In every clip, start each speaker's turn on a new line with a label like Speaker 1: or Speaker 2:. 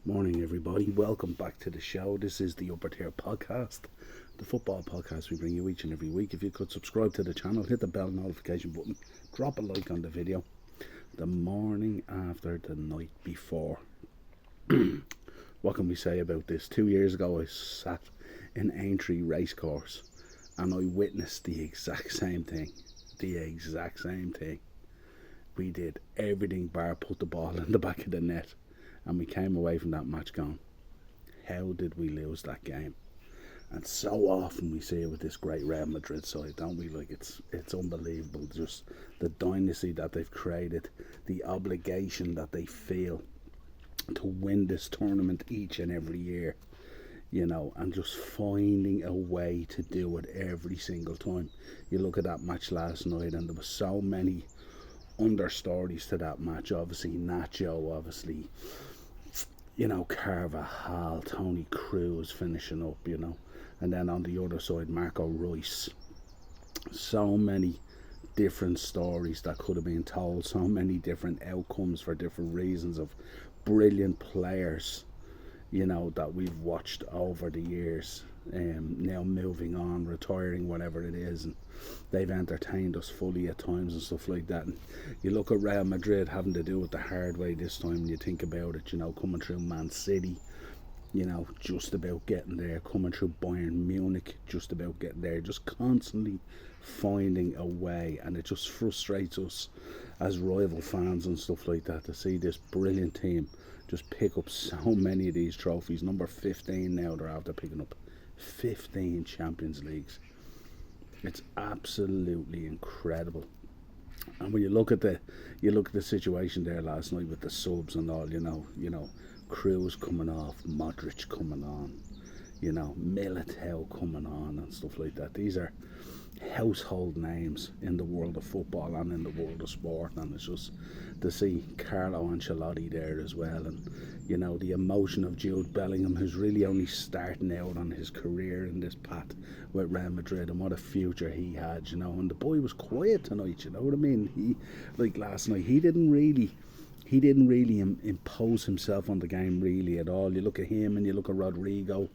Speaker 1: Morning, everybody. Welcome back to the show. This is the Upper Tier Podcast, the football podcast we bring you each and every week. If you could subscribe to the channel, hit the bell notification button, drop a like on the video. The morning after the night before. What can we say about this? 2 years ago, I sat in Aintree Racecourse and I witnessed the exact same thing. We did everything bar put the ball in the back of the net. And we came away from that match going, how did we lose that game? And so often we see it with this great Real Madrid side, don't we? Like, it's unbelievable, just the dynasty that they've created, the obligation that they feel to win this tournament each and every year, and just finding a way to do it every single time. You look at that match last night and there were so many understories to that match. Obviously Nacho, Carvajal, Tony Cruz finishing up, and then on the other side, Marco Reus. So many different stories that could have been told, so many different outcomes for different reasons of brilliant players, that we've watched over the years, now moving on, retiring, whatever it is, and they've entertained us fully at times and stuff like that. And you look at Real Madrid having to do it the hard way this time, and you think about it, coming through Man City, just about getting there, coming through Bayern Munich, just about getting there, just constantly finding a way. And it just frustrates us as rival fans and stuff like that to see this brilliant team just pick up so many of these trophies. Number 15 now, they're after picking up 15 Champions Leagues. It's absolutely incredible. And when you look at the situation there last night with the subs and all, Cruz coming off, Modric coming on, Militao coming on and stuff like that. These are household names in the world of football and in the world of sport, and it's just to see Carlo Ancelotti there as well, and the emotion of Jude Bellingham, who's really only starting out on his career in this path with Real Madrid, and what a future he had, and the boy was quiet tonight, you know what I mean? He, like last night, he didn't really impose himself on the game really at all. You look at him and you look at Rodrigo,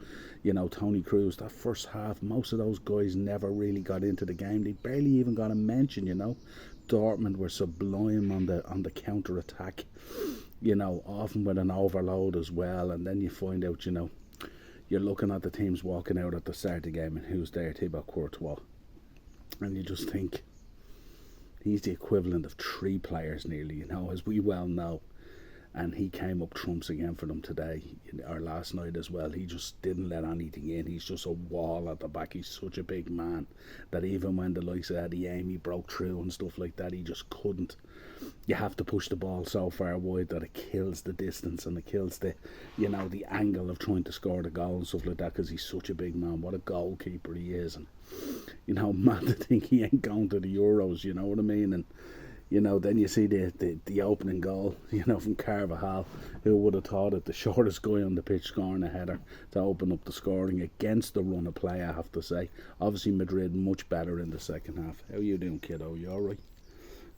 Speaker 1: Tony Cruz, that first half, most of those guys never really got into the game. They barely even got a mention, Dortmund were sublime on the counter attack, often with an overload as well. And then you find out, you're looking at the teams walking out at the start of the game and who's there? Thibaut Courtois. And you just think, he's the equivalent of 3 players nearly, as we well know. And he came up trumps again for them today, or last night as well. He just didn't let anything in. He's just a wall at the back. He's such a big man that even when the likes of Eddie Amy broke through and stuff like that, he just couldn't. You have to push the ball so far wide that it kills the distance and it kills the angle of trying to score the goal and stuff like that, because he's such a big man. What a goalkeeper he is. And mad to think he ain't going to the Euros, you know what I mean? And then you see the opening goal, from Carvajal. Who would have thought it? The shortest guy on the pitch scoring a header to open up the scoring against the run of play, I have to say. Obviously Madrid much better in the second half. How you doing, kiddo? You alright?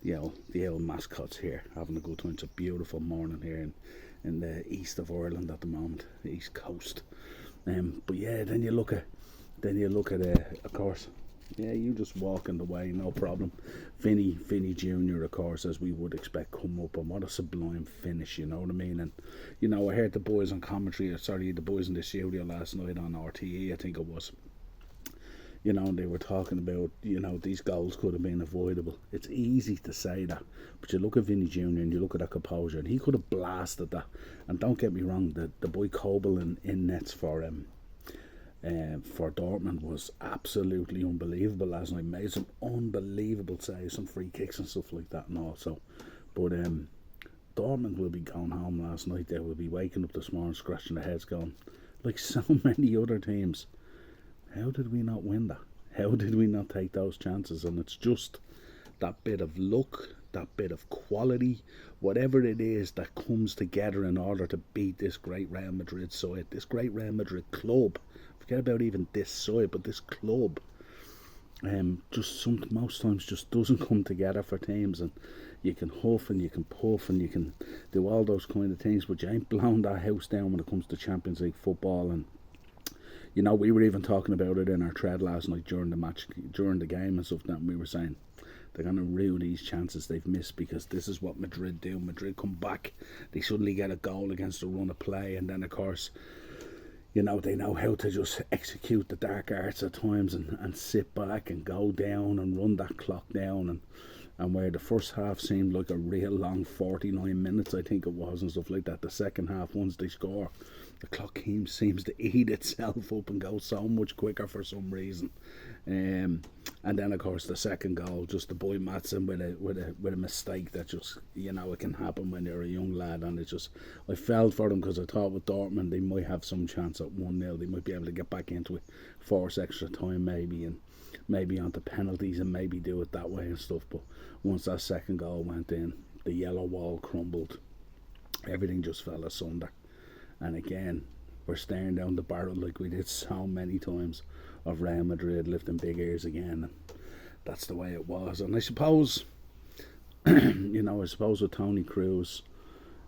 Speaker 1: The old mascots here having a good time. It's a beautiful morning here in the east of Ireland at the moment, the east coast. But yeah, then you look at of course. Yeah, you just walk in the way, no problem. Vinny Jr., of course, as we would expect, come up, and what a sublime finish, you know what I mean? And, I heard the boys on commentary, the boys in the studio last night on RTE, I think it was, and they were talking about, these goals could have been avoidable. It's easy to say that, but you look at Vinny Jr. and you look at that composure, and he could have blasted that. And don't get me wrong, the boy Kobel in nets for Dortmund was absolutely unbelievable last night. Made some unbelievable saves, some free kicks and stuff like that and all. But Dortmund will be going home last night. They will be waking up this morning scratching their heads going, like so many other teams, how did we not win that? How did we not take those chances? And it's just that bit of luck, that bit of quality, whatever it is that comes together in order to beat this great Real Madrid side, this great Real Madrid club. Forget about even this side, but this club just most times just doesn't come together for teams, and you can huff and you can puff and you can do all those kind of things, but you ain't blown that house down when it comes to Champions League football. And you know, we were even talking about it in our thread last night during the match, during the game and stuff, that we were saying they're going to rue these chances they've missed, because this is what Madrid do. Madrid come back, they suddenly get a goal against a run of play, and then of course, you know, they know how to just execute the dark arts at times and sit back and go down and run that clock down. And where the first half seemed like a real long 49 minutes, I think it was, and stuff like that, the second half, once they score, the clock seems to eat itself up and go so much quicker for some reason. And then of course the second goal, just the boy Maatsen with a mistake that just, you know, it can happen when you're a young lad. And it just, I felt for them, because I thought with Dortmund they might have some chance at 1-0. They might be able to get back into it, force extra time maybe, and maybe onto penalties and maybe do it that way and stuff. But once that second goal went in, the yellow wall crumbled, everything just fell asunder. And again, we're staring down the barrel like we did so many times of Real Madrid lifting big ears again. And that's the way it was. And I suppose, you know, with Toni Kroos,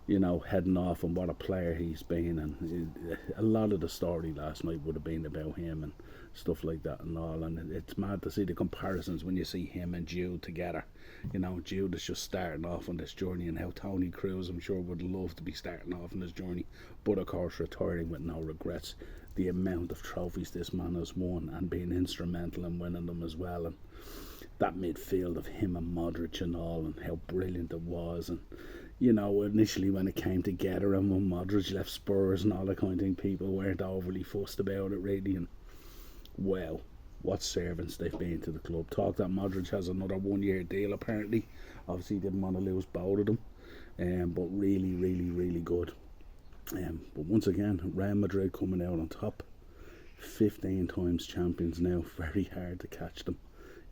Speaker 1: you know, heading off and what a player he's been, and a lot of the story last night would have been about him and stuff like that and all. And it's mad to see the comparisons when you see him and Jude together. You know, Jude is just starting off on this journey, and how Toni Kroos, I'm sure, would love to be starting off on this journey, but of course retiring with no regrets. The amount of trophies this man has won, and being instrumental in winning them as well, and that midfield of him and Modric and all, and how brilliant it was. And you know, initially when it came together and when Modric left Spurs and all that kind of thing, people weren't overly fussed about it really. And well, what servants they've been to the club. Talk that Modric has another 1-year deal apparently. Obviously didn't want to lose both of them, but really, really, really good. But once again, Real Madrid coming out on top, 15 times champions now. Very hard to catch them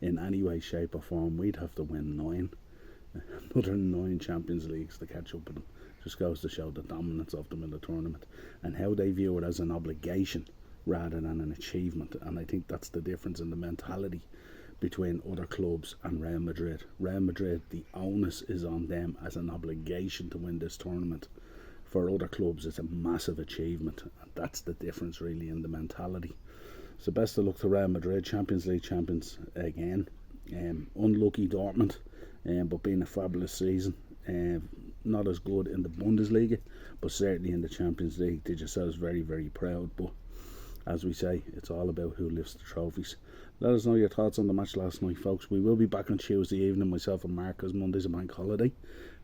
Speaker 1: in any way, shape or form. We'd have to win 9. Another 9 Champions Leagues to catch up with them. Just goes to show the dominance of them in the tournament, and how they view it as an obligation rather than an achievement. And I think that's the difference in the mentality between other clubs and Real Madrid. Real Madrid, the onus is on them as an obligation to win this tournament. For other clubs, it's a massive achievement, and that's the difference really in the mentality. So best of luck to Real Madrid, Champions League champions again. Unlucky Dortmund, but being a fabulous season. Not as good in the Bundesliga, but certainly in the Champions League did yourselves very, very proud. But as we say, it's all about who lifts the trophies. Let us know your thoughts on the match last night, folks. We will be back on Tuesday evening, myself and Mark, because Monday's a bank holiday.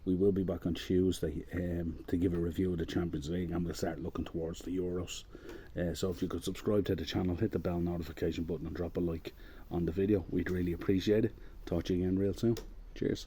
Speaker 1: We will be back on Tuesday to give a review of the Champions League, and we'll start looking towards the Euros. So if you could subscribe to the channel, hit the bell notification button and drop a like on the video, we'd really appreciate it. Talk to you again real soon. Cheers.